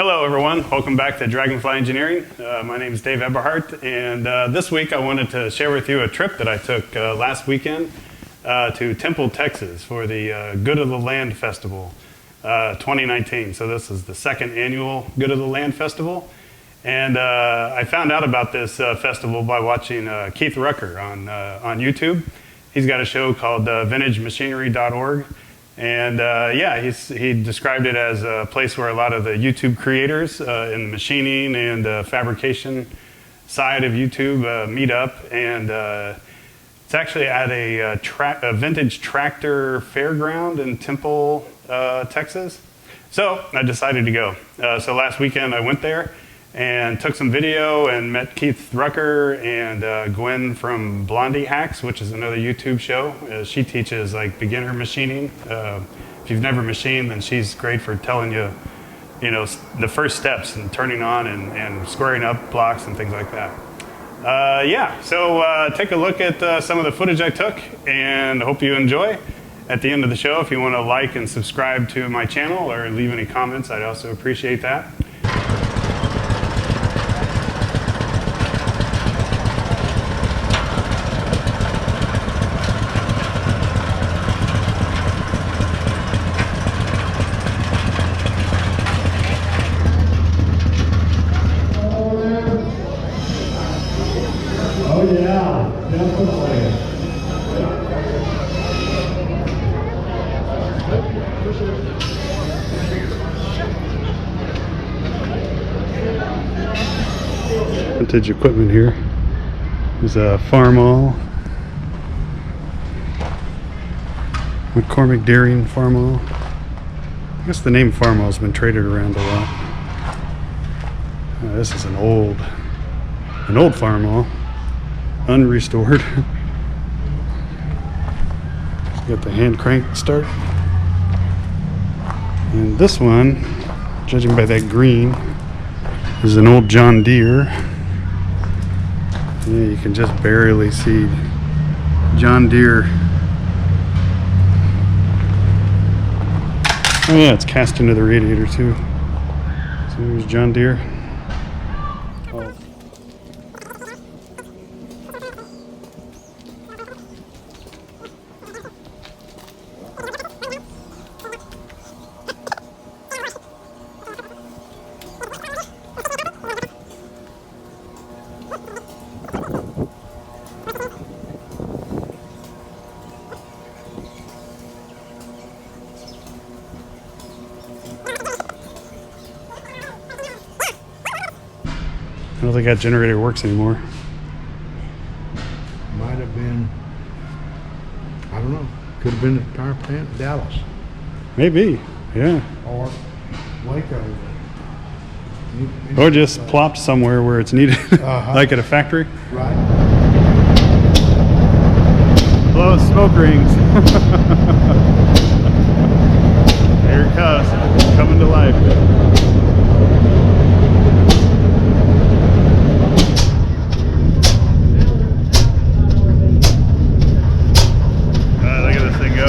Hello everyone, welcome back to Dragonfly Engineering. My name is Dave Eberhardt, and this week I wanted to share with you a trip that I took last weekend to Temple, Texas for the Good of the Land Festival 2019. So this is the second annual Good of the Land Festival. And I found out about this festival by watching Keith Rucker on YouTube. He's got a show called vintagemachinery.org. And he described it as a place where a lot of the YouTube creators in the machining and fabrication side of YouTube meet up. And it's actually at a vintage tractor fairground in Temple, Texas. So I decided to go. So last weekend I went there and took some video and met Keith Rucker and Gwen from Blondie Hacks, which is another YouTube show. She teaches like beginner machining. If you've never machined, then she's great for telling you, the first steps and turning on and squaring up blocks and things like that. So take a look at some of the footage I took and hope you enjoy. At the end of the show, if you want to like and subscribe to my channel or leave any comments, I'd also appreciate that. Oh yeah, definitely. Vintage equipment here. There's a Farmall, McCormick Deering Farmall. I guess the name Farmall has been traded around a lot. This is an old Farmall, unrestored. Got the hand crank start. And this one, judging by that green, is an old John Deere. Yeah, you can just barely see John Deere. Oh yeah, it's cast into the radiator too. So there's John Deere. Oh. I don't think that generator works anymore. Might have been, I don't know, could have been a power plant in Dallas. Maybe, yeah. Or Waco. Or just plopped somewhere where it's needed, like at a factory. Right. Blow smoke rings. Here it comes, coming to life. Look at this thing go.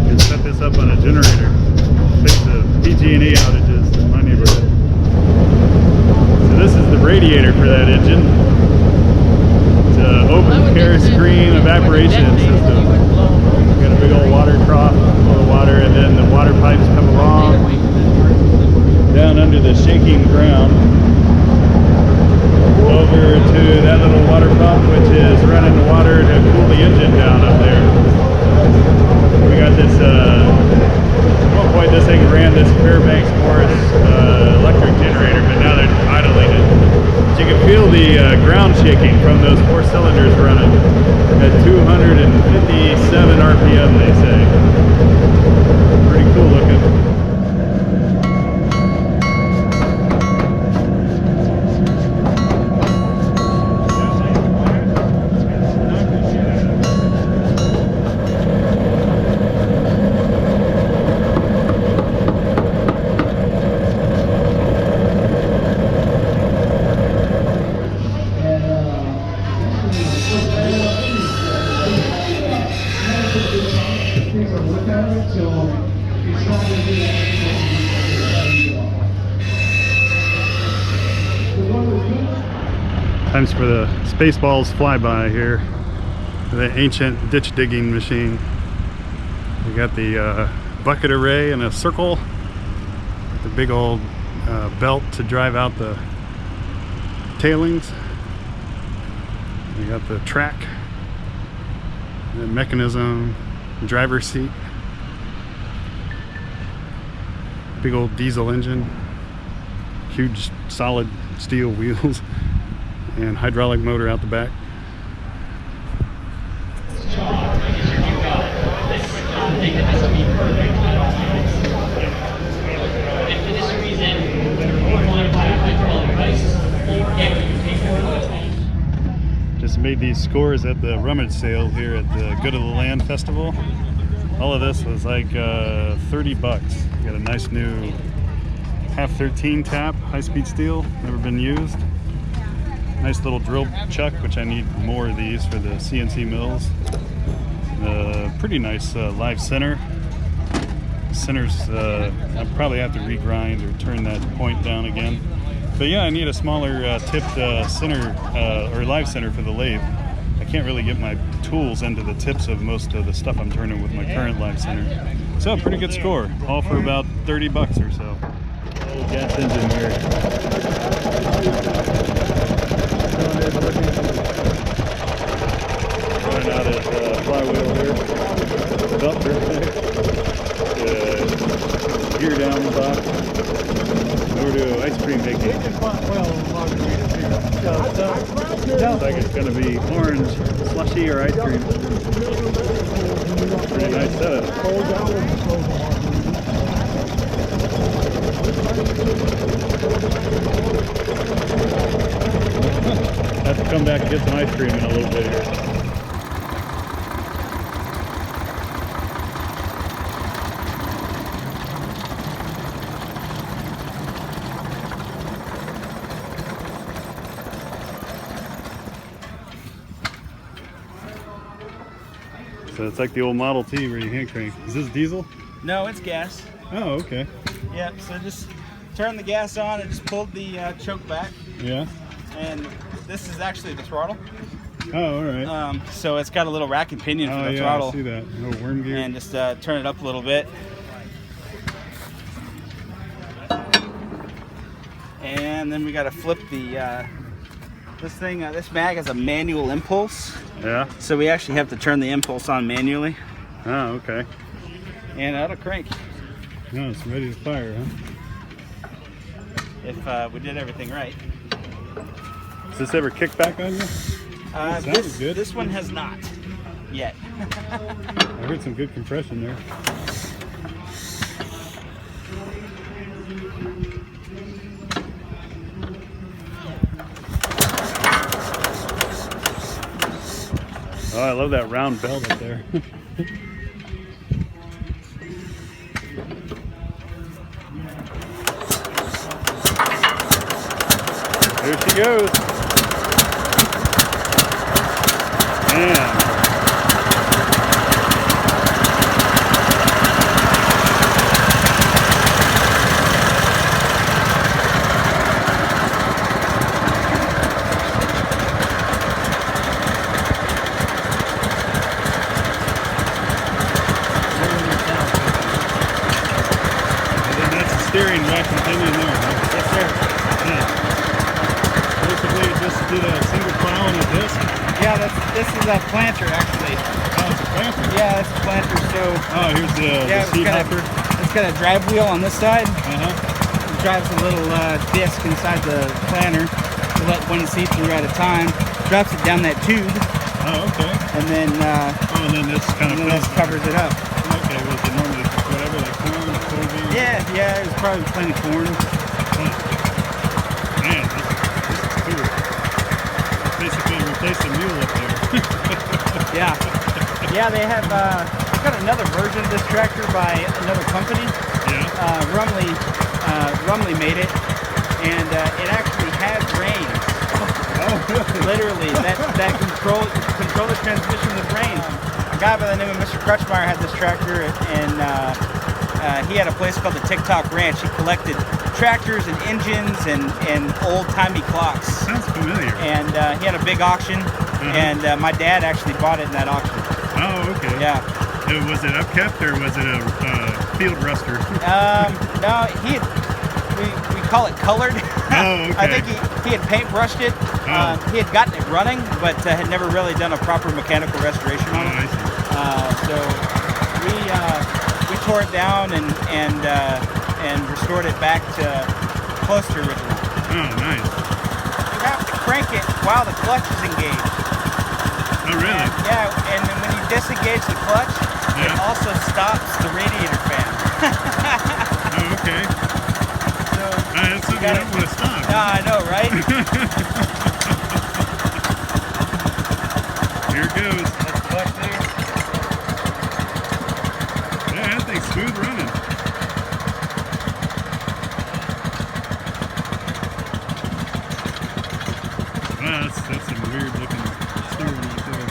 You can set this up on a generator. Fix the PG&E outages in my neighborhood. So this is the radiator for that engine. It's an open air screen evaporation system. Got a big old water trough full of water, and then the water pipes come along down under the shaking ground over to that little water pump, which is running the water to cool the engine down up there. We got this, at one point this thing ran this Fairbanks Morris electric generator, but now they're idling it. But you can feel the ground shaking from those 4 cylinders running at 257 RPM, they say. Pretty cool looking. Times for the Spaceballs flyby here. The ancient ditch digging machine. We got the bucket array in a circle. The big old belt to drive out the tailings. We got the track, the mechanism, driver's seat. Big old diesel engine. Huge solid steel wheels. And hydraulic motor out the back. Just made these scores at the Rummage sale here at the Good of the Land Festival. All of this was like 30 bucks. Got a nice new half 13 tap, high-speed steel, never been used. Nice little drill chuck, which I need more of these for the CNC mills. Pretty nice live center. Centers, I'll probably have to regrind or turn that point down again. But yeah, I need a smaller tipped center or live center for the lathe. I can't really get my tools into the tips of most of the stuff I'm turning with my current live center. So pretty good score, all for about 30 bucks or so. Little gas engine here. Running out his flywheel here. Belt drifting. Gear down the box. Over to ice cream making. Looks like it's going to be orange slushy or ice cream. Pretty nice setup. Have to come back and get some ice cream in a little bit here. So it's like the old Model T where you hand crank. Is this diesel? No, it's gas. Oh, okay. Yep, so just turn the gas on and just pulled the choke back. Yeah. And this is actually the throttle. Oh, all right. So it's got a little rack and pinion for the throttle. I see that. No worm gear. And just turn it up a little bit. And then we got to flip the this thing. This mag has a manual impulse. Yeah. So we actually have to turn the impulse on manually. Oh, okay. And that'll crank. No, it's ready to fire, huh? If we did everything right. Does this ever kick back on you? This one has not yet. I heard some good compression there. Oh, I love that round belt up there. There she goes. Man. Steering rack continuing there, huh? Yes, sir. Yeah. Basically, just did a single plow on a disc. Yeah, this is a planter actually. Oh, it's a planter. Yeah, it's a planter. So here's the seat hopper. It's got a drive wheel on this side. Uh-huh. It drives a little disc inside the planter to let one seat through at a time. Drops it down that tube. Oh, okay. And then and then this kind of this covers it up. Okay, was it normally whatever, like corn, soybean? Yeah, it was probably plenty of corn. Man, this is cool. Basically replace the mule up there. Yeah, they have they've got another version of this tractor by another company. Yeah. Rummage made it, and it actually has reins. Oh, really? Literally, that control the transmission with reins. guy by the name of Mr. Crutchmeyer had this tractor, and he had a place called the TikTok Ranch. He collected tractors and engines and old-timey clocks. Sounds familiar. And he had a big auction, and my dad actually bought it in that auction. Oh, okay. Yeah. Was it upkept or was it a field ruster? No, we call it colored. Oh, okay. I think he had paint brushed it. Oh. He had gotten it running, but had never really done a proper mechanical restoration on it. I see. So we tore it down and restored it back to close to original. Oh, nice. You have to crank it while the clutch is engaged. Oh, really? And then when you disengage the clutch, it also stops the radiator fan. Oh, okay. So That's something you don't want to stop. I know, right? Here it goes. That's clutch there. Yeah, that thing's smooth running. Wow, that's some weird looking steering right there.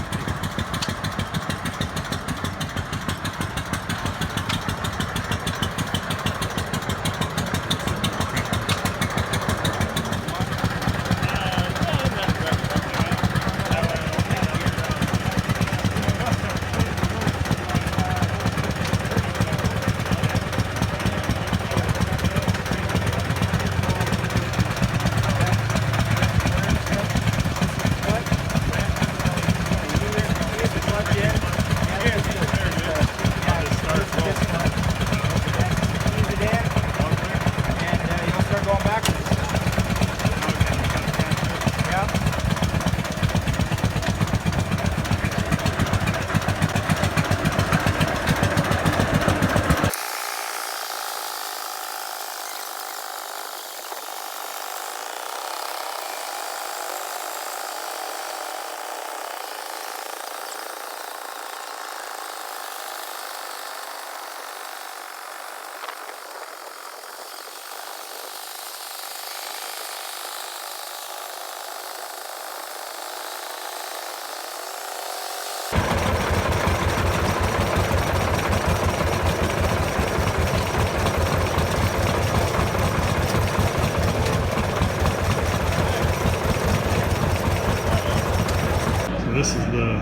This is the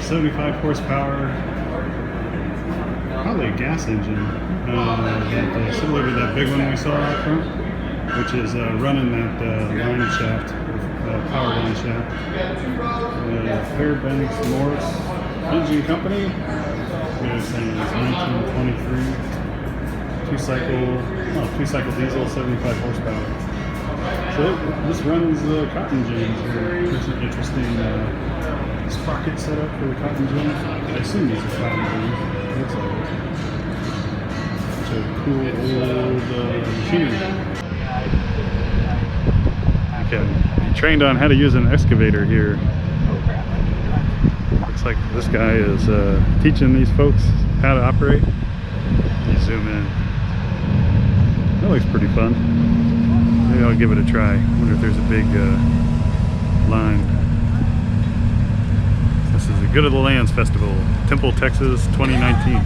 75 horsepower, probably a gas engine, similar to that big one we saw out front, which is running that line shaft, power line shaft. Fairbanks Morris Engine Company. They're saying it's 1923, two-cycle diesel, 75 horsepower. So this runs cotton gins. There's an interesting sprocket setup for the cotton gins. I assume these are cotton gins. Looks like it. Such a cool old machinery. You can be trained on how to use an excavator here. Looks like this guy is teaching these folks how to operate. You zoom in. That looks pretty fun. Maybe I'll give it a try. Wonder if there's a big line. This is the Good of the Lands Festival, Temple, Texas, 2019.